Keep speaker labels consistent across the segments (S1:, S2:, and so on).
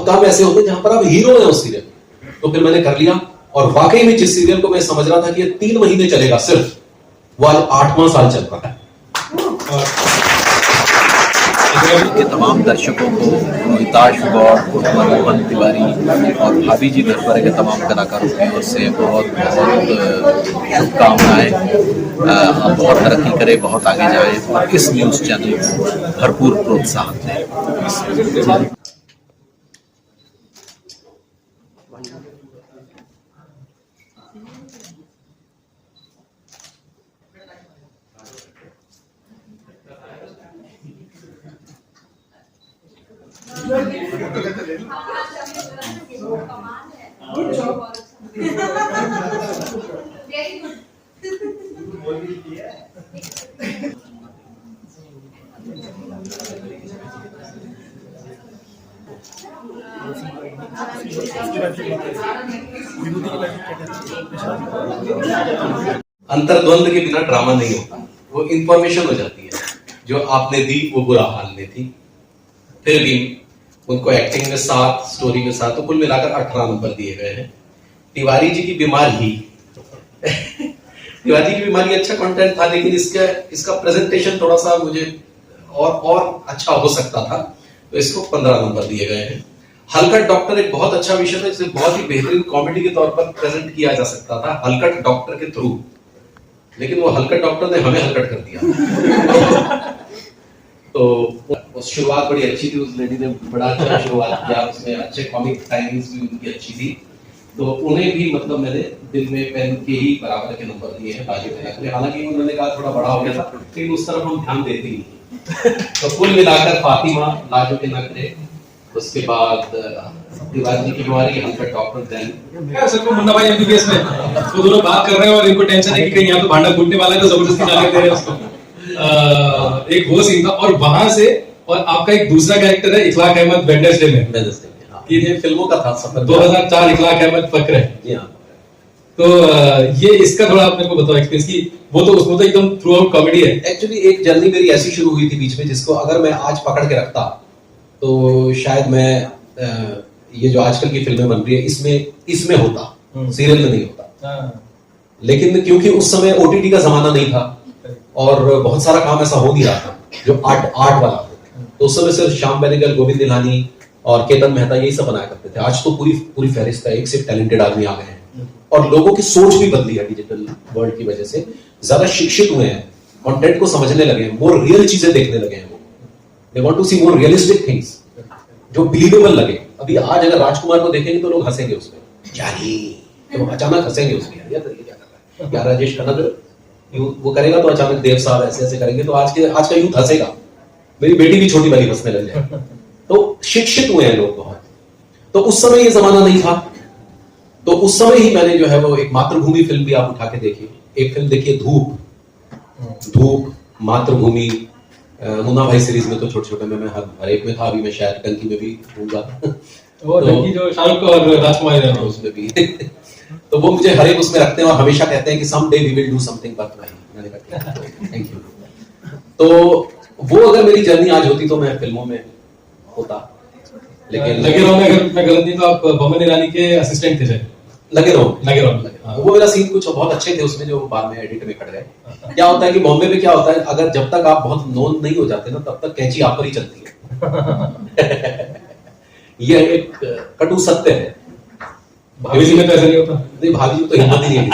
S1: बहुत काम ऐसे होते हैं जहां पर आप हीरो हैं उस सीरियल। तो फिर मैंने कर लिया, और वाकई में जिस सीरियल को मैं समझ रहा था कि ये 3 महीने चलेगा सिर्फ, वो आज 8वां साल चल रहा है।
S2: के तमाम दर्शकों को रोहिताश गौड़, मोहन तिवारी और भाभी जी दरबार के तमाम कलाकारों की ओर से बहुत बहुत शुभकामनाएं। आप बहुत तरक्की करें, बहुत आगे जाएं और इस न्यूज़ चैनल को भरपूर प्रोत्साहन दें।
S1: अंतर्द्वंद के बिना ड्रामा नहीं होता, वो इंफॉर्मेशन हो जाती है। जो आपने दी वो बुरा हाल में थी, फिर भी उनको एक्टिंग में 7, स्टोरी में 7, तो कुल मिलाकर 18 नंबर दिए गए हैं। तिवारी जी की बीमारी तिवारी जी की बीमारी अच्छा कंटेंट था, लेकिन इसका प्रेजेंटेशन थोड़ा सा मुझे और अच्छा हो सकता था, तो इसको 15 नंबर दिए गए हैं। हलकट डॉक्टर एक बहुत अच्छा विषय था, जिसे बहुत ही बेहतरीन कॉमेडी के तौर पर प्रेजेंट किया जा सकता था हलकट डॉक्टर के थ्रू, लेकिन वो हलकट डॉक्टर ने हमें हलकट कर दिया। तो शुरुआत बड़ी अच्छी थी, उस लेडी ने बड़ा अच्छा शुरुआत किया, उसमें अच्छे कॉमिक टाइमिंग्स भी उनकी अच्छी थी, तो उन्हें भी मतलब मैंने दिल में पेन के ही बराबर के नंबर दिए हैं बाजू में। हालांकि उन्होंने कहा थोड़ा बड़ा हो गया था, लेकिन उस तरफ हम ध्यान देते ही नहीं। तो कुल मिलाकर फातिमा, लाजो के नखरे, उसके बाद तिवारी जी की बीमारी, हलकट डॉक्टर,
S3: सबको मुन्ना भाई एमबीबीएस में तो दोनों बात कर रहे हैं और इनको टेंशन है कि कहीं यहाँ तो भांडा फूटने वाला है, तो जबरदस्ती जाने दे रहे हैं उसको। एक वो सीन था, और वहां से और आपका एक दूसरा कैरेक्टर है इखलाक अहमद वेडनेसडे में,
S1: ये फिल्मों का था सफर
S3: 2004 इखलाक अहमद फक्र है। तो ये इसका थोड़ा आप मेरे को बताओ एक्सपीरियंस की, वो तो उसमें तो एकदम थ्रू आउट कॉमेडी है।
S1: एक्चुअली एक जर्नी मेरी ऐसी शुरू हुई थी बीच में, जिसको अगर मैं आज पकड़ के रखता तो शायद मैं ये जो आजकल की फिल्में बन रही है इसमें होता, सीरियल में नहीं होता। लेकिन क्योंकि उस समय ओटीटी का जमाना नहीं था और बहुत सारा काम ऐसा हो नहीं रहा था जो आर्ट वाला, तो उस समय सिर्फ श्याम बेनेगल, गोविंद निहलानी और केतन मेहता यही सब बनाया करते थे। आज तो पूरी फहरिस्त है, एक से टैलेंटेड आदमी आ गए हैं और लोगों की सोच भी बदली है डिजिटल वर्ल्ड की वजह से, ज्यादा शिक्षित हुए हैं, कंटेंट को समझने लगे हैं, मोर रियल चीजें देखने लगे हैं। They want to see more realistic things, जो बिलीवेबल लगे। अभी आज अगर राजकुमार को देखेंगे तो लोग हंसेंगे उसमें, यारी तो अचानक हंसेंगे उसमें, यार ये क्या कर रहा है, यार राजेश खन्ना वो करेगा तो अचानक देव साहब ऐसे करेंगे तो आज का यूथ हंसेगा, मेरी बेटी भी छोटी वाली हंसने लग जाए। तो शिक्षित हुए हैं लोग बहुत। तो उस समय ये जमाना नहीं था, तो उस समय ही मैंने जो है वो एक मातृभूमि फिल्म भी आप उठा के देखिए, एक फिल्म देखिए धूप, मातृभूमि, मुन्ना भाई सीरीज में तो छोटे में मैं हर एक में था, अभी मैं शायद टंकी में भी होऊंगा।
S3: वो टंकी जो शाहरुख और राजकुमार है
S1: उसमें भी तो वो मुझे हर एक उसमें रखते हैं और हमेशा कहते हैं कि some day we will do something worth मैंने कहा थैंक यू। तो वो अगर मेरी जर्नी आज होती तो मैं फिल्मों में होता, लेकिन
S3: लगे रहो में अगर मैं गलत नहीं तो आप बमन ईरानी के असिस्टेंट थे शायद।
S1: लगे रहो वो मेरा सीन कुछ बहुत अच्छे थे उसमें, जो बाद में एडिट में कट गए। क्या होता है कि बॉम्बे में क्या होता है, अगर जब तक आप बहुत नोन नहीं हो जाते ना, तब तक कैंची आप पर ही चलती है। यह एक कटु सत्य है।
S3: भाभी जी में तो ऐसा नहीं होता।
S1: नहीं, भाभी जी तो हिम्मत ही नहीं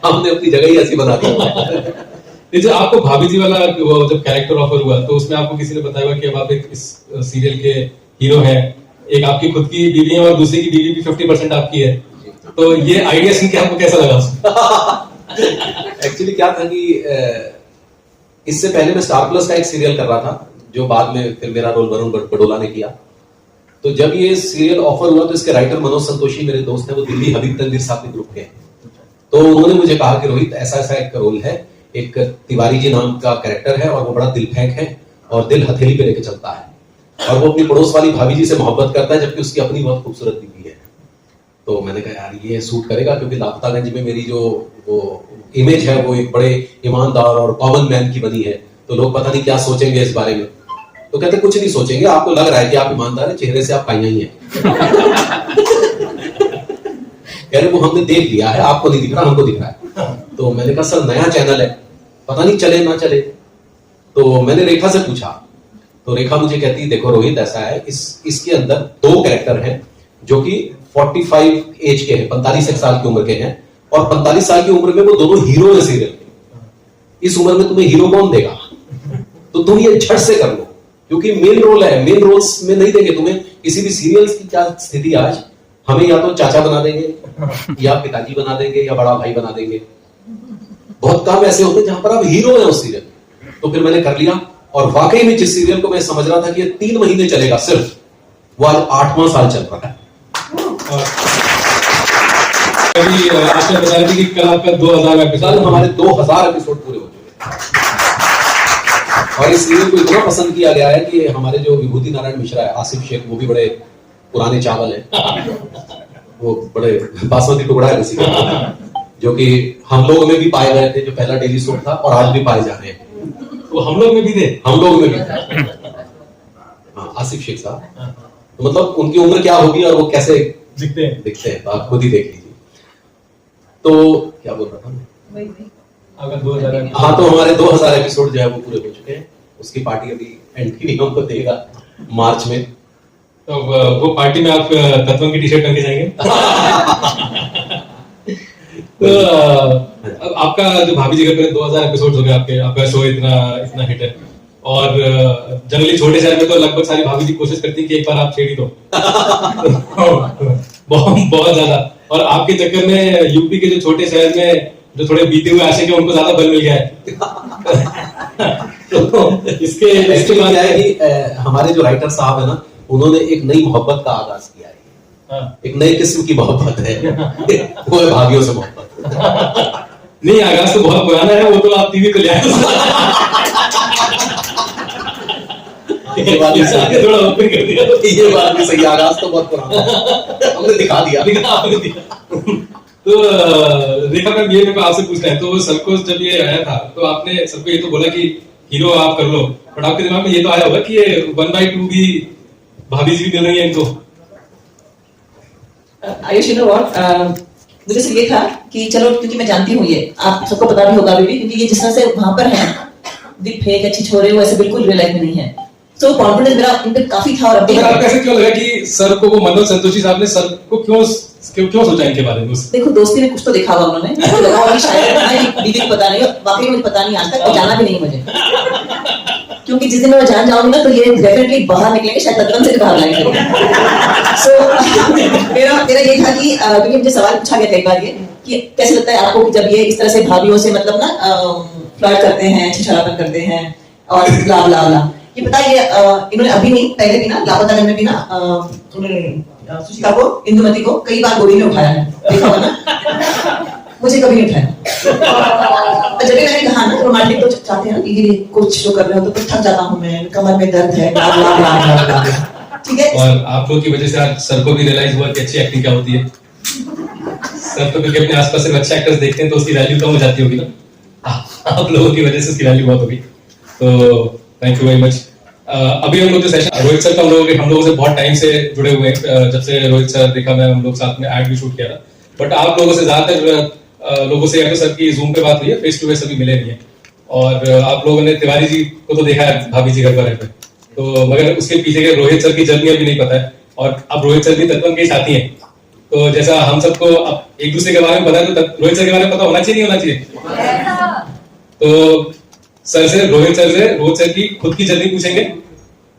S1: हमने अपनी जगह ही ऐसी बना दी।
S3: जब आपको भाभी जी वाला जब कैरेक्टर ऑफर हुआ तो उसमें आपको किसी ने बताया कि अब आप एक इस सीरियल के हीरो हैं, एक आपकी खुद की बीवी है और दूसरी की बीवी भी 50% आपकी है, तो ये आइडिया सुन के आपको कैसा लगा?
S1: एक्चुअली क्या था कि इससे पहले मैं स्टार प्लस का एक सीरियल कर रहा था, जो बाद में फिर मेरा रोल वरुण बडोला ने किया। तो जब ये सीरियल ऑफर हुआ तो इसके राइटर मनोज संतोषी मेरे दोस्त हैं, वो दिल्ली हबीब तनवीर साहब के ग्रुप के हैं। तो उन्होंने मुझे कहा कि रोहित ऐसा एक रोल है, एक तिवारी जी नाम का कैरेक्टर है और वो बड़ा दिल फेंक है और दिल हथेली पे लेके चलता है, और वो अपनी पड़ोस वाली भाभी जी से मोहब्बत करता है, जबकि उसकी अपनी बहुत खूबसूरत बीवी है। तो मैंने कहा यार ये सूट करेगा, क्योंकि लापतागंज में मेरी जो वो इमेज है वो एक बड़े ईमानदार और कॉमन मैन की बनी है, तो लोग पता नहीं क्या सोचेंगे इस बारे में। तो कहते कुछ नहीं सोचेंगे, आपको लग रहा है कि आप ईमानदार है, चेहरे से आप काइया ही है। कह रहे वो हमने देख लिया है, आपको नहीं दिख रहा, हमको दिख रहा है। तो मैंने कहा सर नया चैनल है, पता नहीं चले ना चले। तो मैंने रेखा से पूछा, तो रेखा मुझे कहती देखो रोहित ऐसा है, इसके अंदर 2 कैरेक्टर हैं जो कि 45 एज के हैं, 45 साल की उम्र के हैं, और 45 साल की उम्र में वो दोनों हीरो है सीरियल के। इस उम्र में तुम्हें हीरो कौन देगा? तो तुम ये झट से कर लो, क्योंकि मेन रोल है, मेन रोल्स में नहीं देंगे तुम्हें। किसी भी सीरियल की क्या स्थिति आज, हमें या तो चाचा बना देंगे या पिताजी बना देंगे या बड़ा भाई बना देंगे। बहुत काम ऐसे होते हैं जहां पर आप हीरो हैं उस सीरियल। तो फिर मैंने कर लिया, और वाकई में जिस सीरियल को मैं समझ रहा था कि ये 3 महीने चलेगा सिर्फ, वो आज 8वां साल चल रहा है।
S3: अभी आपने बताया कि कल आपका 2000 एपिसोड,
S1: हमारे 2000 एपिसोड पूरे हो चुके हैं। और इस सीरियल को इतना पसंद किया गया है कि हमारे जो विभूति नारायण मिश्रा है, आसिफ शेख, वो भी बड़े पुराने चावल है, वो बड़े बासमती टुकड़ा है किसी का, जो कि हम लोग में भी पाए गए थे, जो पहला डेली सोप था, और आज भी पाए जा रहे हैं।
S3: वो हम लोग में भी थे,
S1: हम लोग में भी थे। हाँ, आसिफ शेख साहब, तो मतलब उनकी उम्र क्या होगी और वो कैसे दिखते हैं तो आप खुद ही देख लीजिए। तो क्या बोल रहा था
S3: अगर 2000,
S1: हाँ, तो हमारे 2000 एपिसोड जो है वो पूरे हो चुके हैं। उसकी पार्टी अभी एंट्री हमको देगा मार्च में।
S3: तो वो पार्टी में आप तत्वन की टी-शर्ट पहन के जाएंगे? तो अब आपका जो भाभी जी घर पे 2000 एपिसोड हो गए, आपका शो इतना हिट है, और जनरली छोटे शहर में तो लगभग सारी भाभी जी कोशिश करती है कि एक बार आप छेड़ी दो। बहुत ज्यादा, और आपके चक्कर में यूपी के जो छोटे शहर में जो थोड़े बीते हुए आशिक है उनको ज्यादा बल मिल गया है। तो इसके बाद
S1: क्या है कि हमारे जो राइटर साहब है ना, उन्होंने एक नई मोहब्बत का आगाज किया है। एक नई किस्म की मोहब्बत है, वो है भाभियों से मोहब्बत।
S3: नहीं, आगाज तो बहुत पुराना है, वो तो आप टीवी पे ले आए।
S1: ये बात भी सही है,
S3: थोड़ा ओपन कर दिया।
S1: ये बात भी सही है, आगाज तो बहुत पुराना है, हमने दिखा दिया।
S3: तो रेखा मैम, ये मेरे को आपसे पूछना है, तो सबको जब ये आया था तो आपने सबको ये तो बोला कि हीरो आप कर लो, बट आपके दिमाग में ये तो आया होगा कि ये 1/2 भी भाभी जी मिल रही है इनको?
S4: आयुष, यू नो व्हाट, मुझे सिर्फ ये था कि चलो, क्योंकि मैं जानती हूँ, ये आप सबको पता भी होगा अभी भी, क्योंकि ये जिस तरह से वहां पर है दी फेक अच्छी छोरे, वो ऐसे बिल्कुल रियल लाइफ में नहीं है। सो कॉन्फिडेंस मेरा उन पे काफी था। और
S3: तो आपको ऐसे क्यों लगा कि सर को, वो मनोज संतोषी साहब ने सर को क्यों सोचा इनके बारे में?
S4: देखो, दोस्ती में कुछ तो देखा होगा उन्होंने, तो लगा होगा शायद, दीदी को पता नहीं, वाकई मुझे पता नहीं आज तक, और जाना भी नहीं मुझे, क्योंकि जिस दिन मैं जान जाऊंगी ना तो ये डेफिनेटली बाहर निकलेंगे, शायद तत्वन से बाहर लाएंगे। सो मेरा ये था कि क्योंकि मुझे सवाल पूछा गया था एक बार ये कि कैसे लगता है आपको कि जब ये इस तरह से भाभियों से मतलब ना फ्लर्ट करते हैं, छिछड़ापन करते हैं और ला ला ला, ये पता है, ये इन्होंने अभी नहीं, पहले भी ना लापता में भी ना उन्होंने सुचिता को, इंदुमती को कई बार गोदी में उठाया है, देखा होगा ना, मुझे कभी नहीं उठाया। जब मैंने कहा ना रोमांटिक तो चाहते हैं दीदी कुछ शो कर रहे हो, तो थक जाता हूँ मैं, कमर में दर्द है, ठीक है।
S3: और आप लोगों की वजह से आज सर को भी रियलाइज हुआ कि अच्छी एक्टिंग क्या होती है। सर तो क्योंकि अपने आसपास सिर्फ अच्छे एक्टर्स देखते हैं तो उसकी वैल्यू कम हो जाती होगी ना, आप लोगों की वजह से उसकी वैल्यू बहुत होगी। तो थैंक यू वेरी मच। अभी हम लोग जो सेशन, रोहित सर का हम लोगों से बहुत टाइम से जुड़े हुए हैं, जब से रोहित सर देखा मैं, हम लोग साथ में एड भी शूट किया था, बट आप लोगों से ज्यादातर लोगों से या तो सर की जूम पे बात हुई है, फेस टू फेस अभी मिले नहीं है। और आप लोगों ने तिवारी जी को तो देखा है भाभी जी घर पर रहकर, तो मगर उसके पीछे के रोहित सर की जर्नी अभी नहीं पता है, और अब रोहित सर भी तत्वन के साथी हैं। तो जैसा हम सबको अब एक दूसरे के बारे में पता है, तो रोहित सर के बारे में पता होना चाहिए, नहीं होना चाहिए? तो सर से, रोहित सर की खुद की जर्नी पूछेंगे,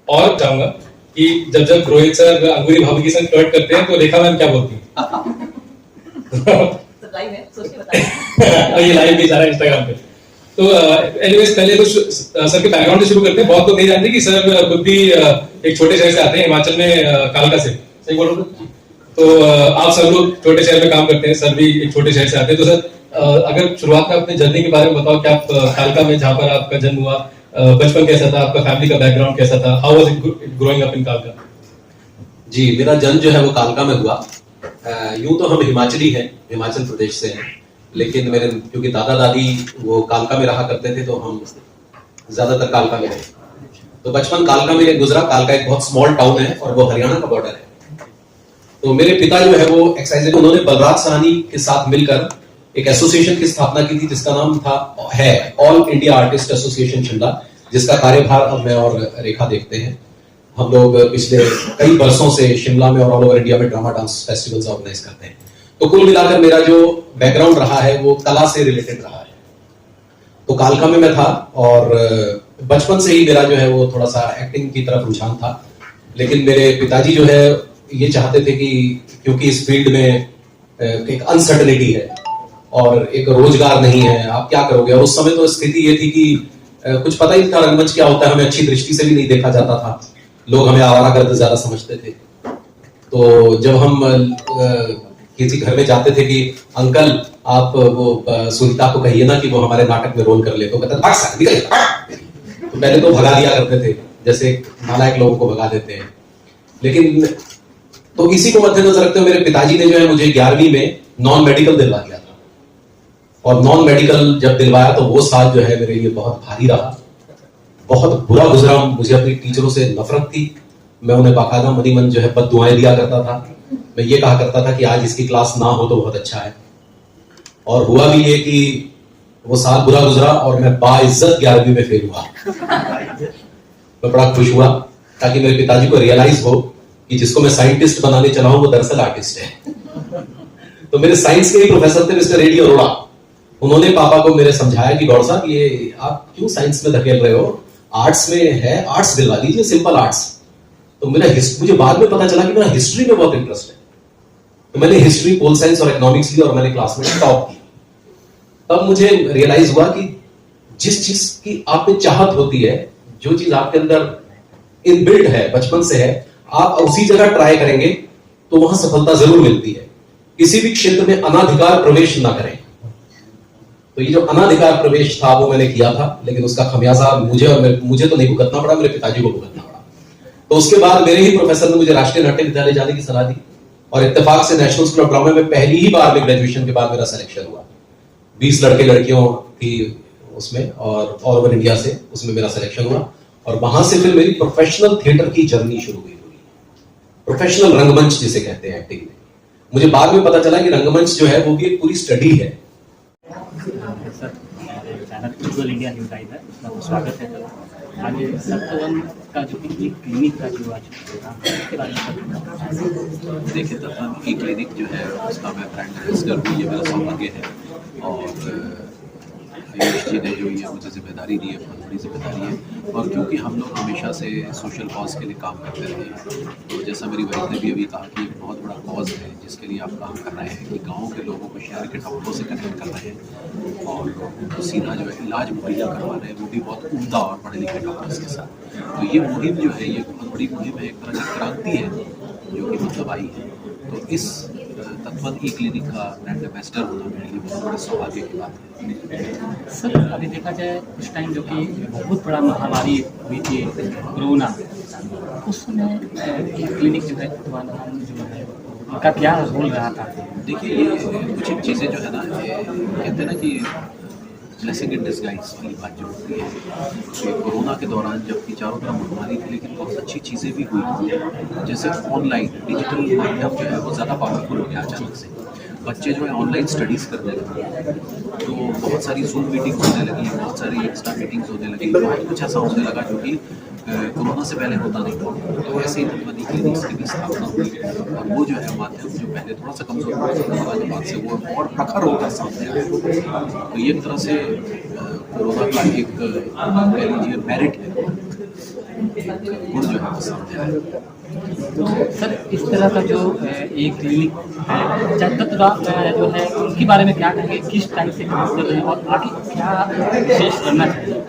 S3: और चाहूंगा कि जब रोहित सर अंगूरी भाभी के संग फ्लर्ट करते हैं तो रेखा मैम क्या बोलती हैं? ये लाइव भी जा रहा है इंस्टाग्राम पे। तो एनीवेज, पहले तो सर के बैकग्राउंड से शुरू करते हैं। बहुत लोग नहीं जानते कि सर खुद भी एक छोटे शहर से आते हैं, हिमाचल में कालका से, सही बोल रहा हूँ? तो आप सब लोग छोटे शहर में काम करते हैं, सर भी एक छोटे शहर से आते हैं। तो सर, अगर शुरुआत में अपने जर्नी के बारे में बताओ कि आप कालका में, जहाँ पर आपका जन्म हुआ, बचपन कैसा था, आपका फैमिली का बैकग्राउंड कैसा था, how was it growing up in कालका?
S1: जी, मेरा जन्म जो है वो कालका में हुआ। यूं तो हम हिमाचली हैं, हिमाचल प्रदेश से हैं, लेकिन मेरे क्योंकि दादा दादी वो कालका में रहा करते थे, तो हम ज्यादातर कालका में रहे। तो बचपन कालका में गुजरा। कालका एक बहुत स्मॉल टाउन है और वो हरियाणा का बॉर्डर है। तो मेरे पिता जो है वो एक्साइज, उन्होंने बलराज साहनी के साथ मिलकर एक एसोसिएशन की स्थापना की थी जिसका नाम है all India artist association Shimla, जिसका कार्यभार अब मैं और रेखा देखते हैं। हम लोग पिछले कई वर्षों से शिमला में और ऑल ओवर इंडिया में ड्रामा डांस फेस्टिवल्स ऑर्गेनाइज करते हैं। तो कुल मिलाकर मेरा जो बैकग्राउंड रहा है वो कला से रिलेटेड रहा है। तो कालका में मैं था और बचपन से ही मेरा जो है वो थोड़ा सा एक्टिंग की तरफ रुझान था। लेकिन मेरे पिताजी जो है ये चाहते थे कि क्योंकि इस फील्ड में एक अनसर्टनिटी है और एक रोजगार नहीं है, आप क्या करोगे। और उस समय तो स्थिति ये थी कि कुछ पता ही नहीं था रंगमंच क्या होता है, हमें अच्छी दृष्टि से भी नहीं देखा जाता था, लोग हमें आवारागर्द ज्यादा समझते थे। तो जब हम किसी घर में जाते थे कि अंकल आप वो सुनीता को कहिए ना कि वो हमारे नाटक में रोल कर ले, तो कहते निकल। तो पहले तो भगा दिया करते थे जैसे नालायक लोगों को भगा देते हैं। लेकिन तो इसी को मद्देनजर रखते हुए मेरे पिताजी ने जो है मुझे 11वीं में नॉन मेडिकल दिलवा दिया था। और नॉन मेडिकल जब दिलवाया तो वो साल जो है मेरे लिए बहुत भारी रहा, बहुत बुरा गुजरा। मुझे अपनी टीचरों से नफरत थी, मैं उन्हें बाकायदा मनी मन जो है बद्दुआएं दिया करता था। मैं ये कहा करता था कि आज इसकी क्लास ना हो तो बहुत अच्छा है। और हुआ भी ये कि वो साल बुरा गुजरा और मैं बाइज्जत 11वीं में फेल हुआ। मैं बड़ा खुश हुआ ताकि मेरे पिताजी को रियलाइज हो कि जिसको मैं साइंटिस्ट बनाने चला हूं वो दरअसल आर्टिस्ट है। तो मेरे साइंस के ही प्रोफेसर थे मिस्टर रेड्डी अरोड़ा, उन्होंने पापा को मेरे समझाया कि गौर साहब ये आप क्यों साइंस में धकेल रहे हो, आर्ट्स में है, आर्ट्स दिलवा दीजिए, सिंपल आर्ट्स। तो मुझे बाद में पता चला कि मेरा हिस्ट्री में बहुत इंटरेस्ट है। तो मैंने हिस्ट्री, पोल साइंस और इकोनॉमिक्स ली और मैंने क्लास में टॉप की। तब मुझे रियलाइज हुआ कि जिस चीज की आप में चाहत होती है, जो चीज आपके अंदर इनबिल्ट है, बचपन से है, आप उसी जगह ट्राई करेंगे तो वहां सफलता जरूर मिलती है। किसी भी क्षेत्र में अनाधिकार प्रवेश ना करें। तो ये जो अनाधिकार प्रवेश था वो मैंने किया था, लेकिन उसका खमियाजा मुझे तो नहीं भुगतना पड़ा, मेरे पिताजी को भुगतना पड़ा। तो उसके बाद मेरे ही प्रोफेसर ने मुझे राष्ट्रीय नाट्य विद्यालय जाने की सलाह दी और इत्तेफाक से नेशनल स्कूल ऑफ ड्रामा में पहली ही बार में ग्रेजुएशन के बाद मेरा सिलेक्शन हुआ। 20 लड़के लड़कियों थी उसमें और ऑल ओवर इंडिया से उसमें मेरा सिलेक्शन हुआ। और वहां से फिर मेरी प्रोफेशनल थिएटर की जर्नी शुरू हुई। प्रोफेशनल रंगमंच जिसे कहते हैं एक्टिंग में। मुझे बाद में पता चला कि रंगमंच जो है वो भी एक पूरी स्टडी है।
S5: सर, चैनल उज्ज्वल इंडिया न्यूज आई है, उसका स्वागत है। आगे सप्तवन का जो क्लिनिक का जो आज उसके बारे में
S2: देखिए, तत्वन की क्लिनिक जो है उसका मैं ब्रांड एम्बेसडर हूँ, ये मेरा सौभाग्य है। और आयुष जी ने जो ये मुझे जिम्मेदारी दी है, बहुत बड़ी जिम्मेदारी है। और क्योंकि हम लोग हमेशा से सोशल कॉज के लिए काम करते रहे, तो जैसा मेरी वाइफ ने भी अभी कहा कि एक बहुत बड़ा कॉज है जिसके लिए आप काम कर रहे हैं कि गाँव के लोगों को शहर के डॉक्टरों से कनेक्ट कर रहे हैं और उनको सीधा जो है इलाज मुहैया करवा रहे हैं, वो भी बहुत उम्दा और पढ़े लिखे डॉक्टर्स के साथ। तो ये मुहिम जो है ये बहुत बड़ी मुहिम है, एक तरह की क्रांति है जो कि मतलब आई है। तो इस तत्वन ई क्लिनिक का ब्रांड एम्बेसडर होना मेरे लिए बहुत बड़े सौभाग्य की बात है।
S5: सर, अभी देखा जाए उस टाइम जो कि बहुत बड़ा महामारी हुई थी कोरोना, उस समय क्लिनिक जो है जो है उनका क्या रोल रहा था?
S2: देखिए, ये कुछ चीज़ें जो है ना, ये कहते हैं ना कि ब्लेसिंग इन डिस्गाइज वाली बात जो होती है कि कोरोना के दौरान जबकि चारों तरफ महामारी थी, लेकिन बहुत अच्छी चीज़ें भी हुई। जैसे ऑनलाइन डिजिटल माध्यम जो है वो ज़्यादा पावरफुल हो गया अचानक से। बच्चे जो है ऑनलाइन स्टडीज़ करने लगे, तो बहुत सारी जूम मीटिंग्स होने लगी, बहुत सारी इंस्टा मीटिंग्स होने लगी। बहुत कुछ ऐसा होने लगा जो कि कोरोना से पहले होता नहीं था। तो ऐसे ही तत्वन क्लिनिक्स की भी स्थापना हुई और वो जो है माध्यम जो पहले थोड़ा सा कमजोर हुआ था, कोरोना के बाद से वो और प्रखर होकर सामने आया। तो ये एक तरह से कोरोना का एक कह लीजिए मेरिट है, गुण जो है वो सामने आया।
S5: सर, इस तरह का जो एक क्लिनिक है, तत्व जो है उनके बारे में क्या कहेंगे, किस टाइप से काम कर रहे हैं और आगे क्या विशेष करना चाहिए?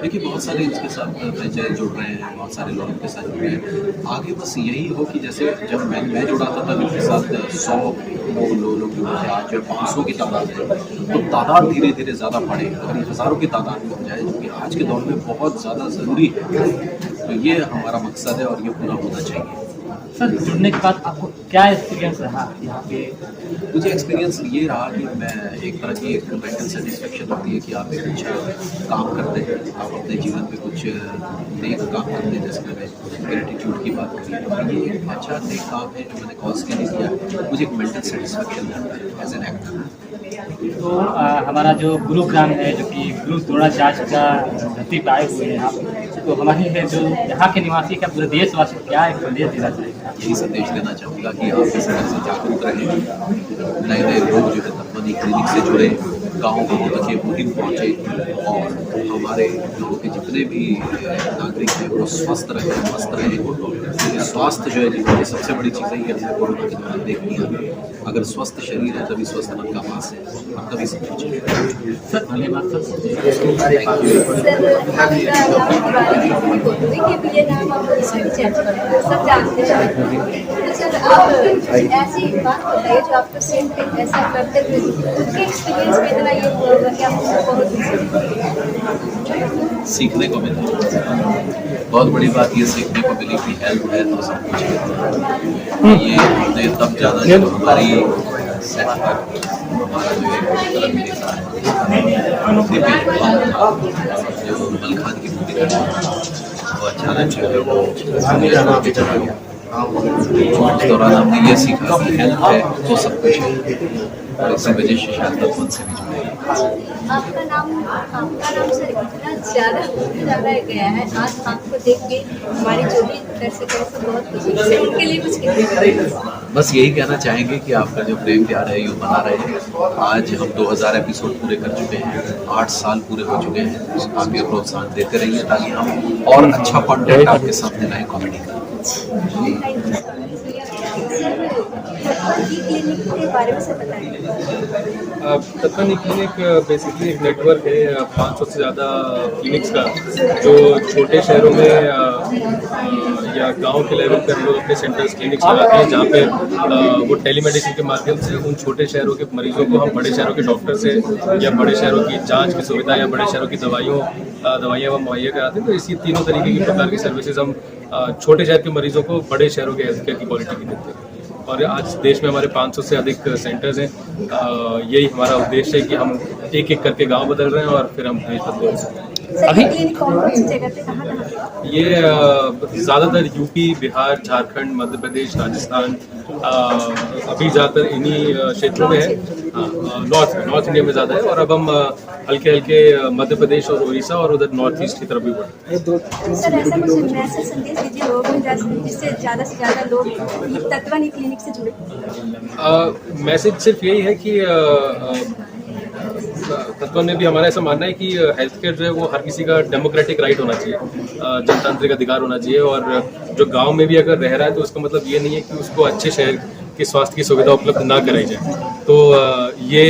S2: देखिए, बहुत सारे इसके साथ फ्रेंचाइज जुड़ रहे हैं, बहुत सारे लोग इनके साथ जुड़ रहे हैं। आगे बस यही हो कि जैसे जब मैं जुड़ा था तब इनके साथ 100 लोग जुड़े थे, आज 500 की तादाद है। तो तादाद धीरे धीरे ज़्यादा बढ़े और हज़ारों की तादाद में हो जाए, जो कि आज के दौर में बहुत ज़्यादा ज़रूरी है। तो ये हमारा मकसद है और ये पूरा होना चाहिए।
S5: सर जुड़ने के बाद आपको क्या एक्सपीरियंस रहा यहाँ पे?
S2: मुझे एक्सपीरियंस ये रहा कि मैं एक तरह की एक मेंटल सेटिस्फेक्शन होती है कि आप एक अच्छा काम करते हैं, आप अपने जीवन में कुछ नेक काम करते हैं। जैसे मैंने ग्रेटिट्यूड की बात करी, तो ये एक अच्छा नेक काम है जो मैंने कॉज के लिए किया। मुझे एक मेंटल सेटिस्फेक्शन मिलता है एज एन एक्टर।
S5: तो हमारा जो गुरुग्राम है, जो कि गुरु द्रोणाचार्य का धरती पे आए हुए हैं आप, तो हमारे जो यहाँ के निवासी का पूरे देशवासी को क्या एक संदेश देना चाहिए?
S2: यही संदेश देना चाहूँगा कि आप इस तरह से जागरूक रहें, नए नए लोग जो है तत्वनी क्लिनिक से जुड़े, गाँव गाँव तक ये मुहिम पहुँचे और हमारे लोगों के जितने भी नागरिक हैं वो स्वस्थ रहें, मस्त रहें। क्योंकि स्वास्थ्य जो है जीवन की सबसे बड़ी चीज़ है, ये हमने कोरोना के दौरान देखनी है। अगर स्वस्थ शरीर है तभी स्वस्थ मन का वास है और तभी सब कुछ है।
S5: सर धन्यवाद सर।
S6: सब जानते हैं, तो सर आप ऐसी बात बताइए जो आपको सेम थिंग ऐसा करते हुए उनके एक्सपीरियंस में इतना ये हुआ कि आपको बहुत
S2: सीखने को मिला। बहुत बड़ी बात ये सीखने को मिली कि हेल्थ है तो सब कुछ है। ये हमने तब जाना जब हमारी सेट पर हमारा जो एक तरफ नेता है जो मलखान की भूमिका वो अचानक जो है वो के चला गया। उस दौरान हमने ये सीखा कि हेल्थ है तो सब कुछ है और इसी वजह से शायद तत्वन से भी जुड़े।
S6: आपका नाम सर इतना ज़्यादा गया है, आज आपको देख के हमारी जो भी दर्शक है सब बहुत खुशी है। उनके लिए कुछ कहना?
S2: बस यही कहना चाहेंगे कि आपका जो प्रेम प्यार है ये बना रहे। आज हम 2000 एपिसोड पूरे कर चुके हैं, 8 साल पूरे हो चुके हैं। आप ये प्रोत्साहन देते रहिए ताकि हम और अच्छा कंटेंट आपके सामने लाएं कॉमेडी का।
S6: के बारे में से बताइए।
S3: तत्वनी क्लिनिक बेसिकली एक नेटवर्क है 500 से ज़्यादा क्लिनिक्स का, जो छोटे शहरों में या गांव के लेवल पर लोग अपने सेंटर्स क्लिनिक्स लगाते हैं, जहाँ पे वो टेलीमेडिसिन के माध्यम से उन छोटे शहरों के मरीजों को हम बड़े शहरों के डॉक्टर से या बड़े शहरों की जांच की सुविधा या बड़े शहरों की दवाइयाँ वो मुहैया कराते हैं। तो इसी तीनों तरीके की प्रकार की सर्विसेज हम छोटे शहर के मरीजों को बड़े शहरों के हेल्थ केयर की क्वालिटी की देते हैं। और आज देश में हमारे 500 से अधिक सेंटर्स हैं। यही हमारा उद्देश्य है कि हम एक एक करके गांव बदल रहे हैं और फिर हम भेज सकते हैं।
S6: अभी कौन सी जगह पे कहाँ
S3: ये ज़्यादातर यूपी, बिहार, झारखंड, मध्य प्रदेश, राजस्थान, अभी ज़्यादातर इन्हीं क्षेत्रों में है। नॉर्थ इंडिया में ज़्यादा है और अब हम हल्के हल्के मध्य प्रदेश और उड़ीसा और उधर नॉर्थ ईस्ट की तरफ भी बढ़ रहे हैं।
S6: सर ऐसा कुछ मैसेज संदेश दीजिए लोगों को जिससे ज़्यादा से ज़्यादा लोग तत्वनी क्लिनिक से जुड़े।
S3: मैसेज सिर्फ यही है कि तत्व में भी हमारा ऐसा मानना है कि हेल्थ केयर जो है वो हर किसी का डेमोक्रेटिक राइट होना चाहिए, जनतांत्रिक अधिकार होना चाहिए। और जो गांव में भी अगर रह रहा है तो उसका मतलब ये नहीं है कि उसको अच्छे शहर की स्वास्थ्य की सुविधा उपलब्ध ना कराई जाए। तो ये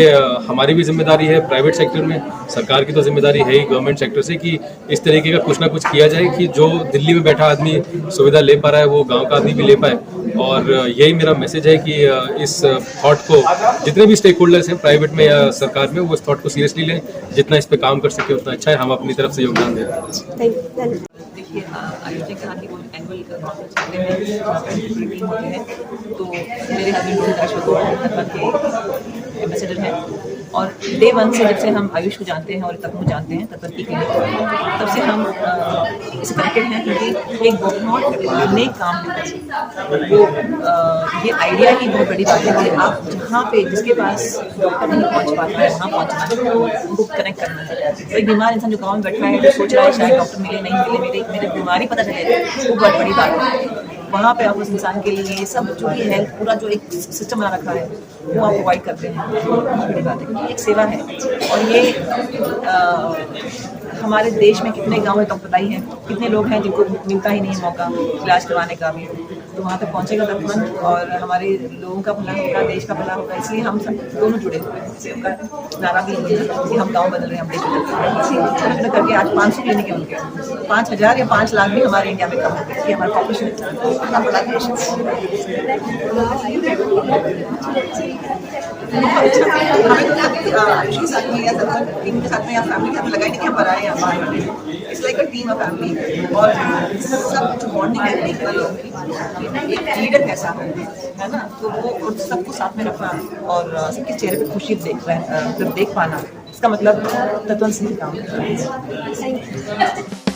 S3: हमारी भी जिम्मेदारी है प्राइवेट सेक्टर में, सरकार की तो जिम्मेदारी है ही गवर्नमेंट सेक्टर से कि इस तरीके का कुछ ना कुछ किया जाए कि जो दिल्ली में बैठा आदमी सुविधा ले पा रहा है वो गांव का आदमी भी ले पाए। और यही मेरा मैसेज है कि इस थॉट को जितने भी स्टेक होल्डर्स हैं प्राइवेट में या सरकार में वो इस थॉट को सीरियसली लें। जितना इस पे काम कर सके उतना अच्छा है, हम अपनी तरफ से योगदान दें।
S4: देखिए आयुष ने कहा कि वो एनुअल कॉन्फ्रेंस करते हैं, मीटिंग होती है, तो मेरे हस्बैंड रोहित अश्वत के एम्बेसडर हैं और डे 1 से जब से हम आयुष को जानते हैं और तत्व को जानते हैं, तत्व की तब से हम इससे कनेक्टेड हैं क्योंकि एक बहुत यूनिक काम है वो। ये आइडिया की बहुत बड़ी बात है कि आप जहाँ पे जिसके पास डॉक्टर नहीं पहुँच पाता है वहाँ पहुँचना, उनको कनेक्ट करना है। तो एक बीमार इंसान जो गाँव में बैठा है जो सोच रहा है शायद डॉक्टर मिले नहीं मिले, मेरे बीमारी पता चले, वो बहुत बड़ी बात है। वहाँ पे आप उस इंसान के लिए सब जो भी हेल्थ पूरा जो एक सिस्टम बना रखा है वो आप प्रोवाइड करते हैं। बहुत बड़ी बात है क्योंकि एक सेवा है और ये हमारे देश में कितने गांव है तो पता ही है, कितने लोग हैं जिनको मिलता ही नहीं है मौका इलाज करवाने का भी। तो वहाँ तक पहुँचेगा तत्वन और हमारे लोगों का भला होगा, देश का भला होगा। इसलिए हम सब दोनों जुड़े हुए हैं। इससे उनका नारा भी है कि हम गाँव बदल रहे हैं, हम देश बदल रहे हैं। छोटे करके आज 500 क्लिनिक है उनके, 5000 या 5 लाख भी हमारे इंडिया में कम हो गए। हमारा पॉपुलेशन इतना बड़ा देश आयुष के साथ में या टीम के साथ में या फैमिली के साथ लगाई नहीं कि हम बनाए यहाँ बाहर। It's like a team, a family और सब जो बॉन्डिंग है लोगों की एक लीडर कैसा है ना, तो वो और सबको साथ में रखना और सबके चेहरे पे खुशी देख पाना, इसका मतलब तत्वन सिंह काम कर रहा है।
S6: Thank you.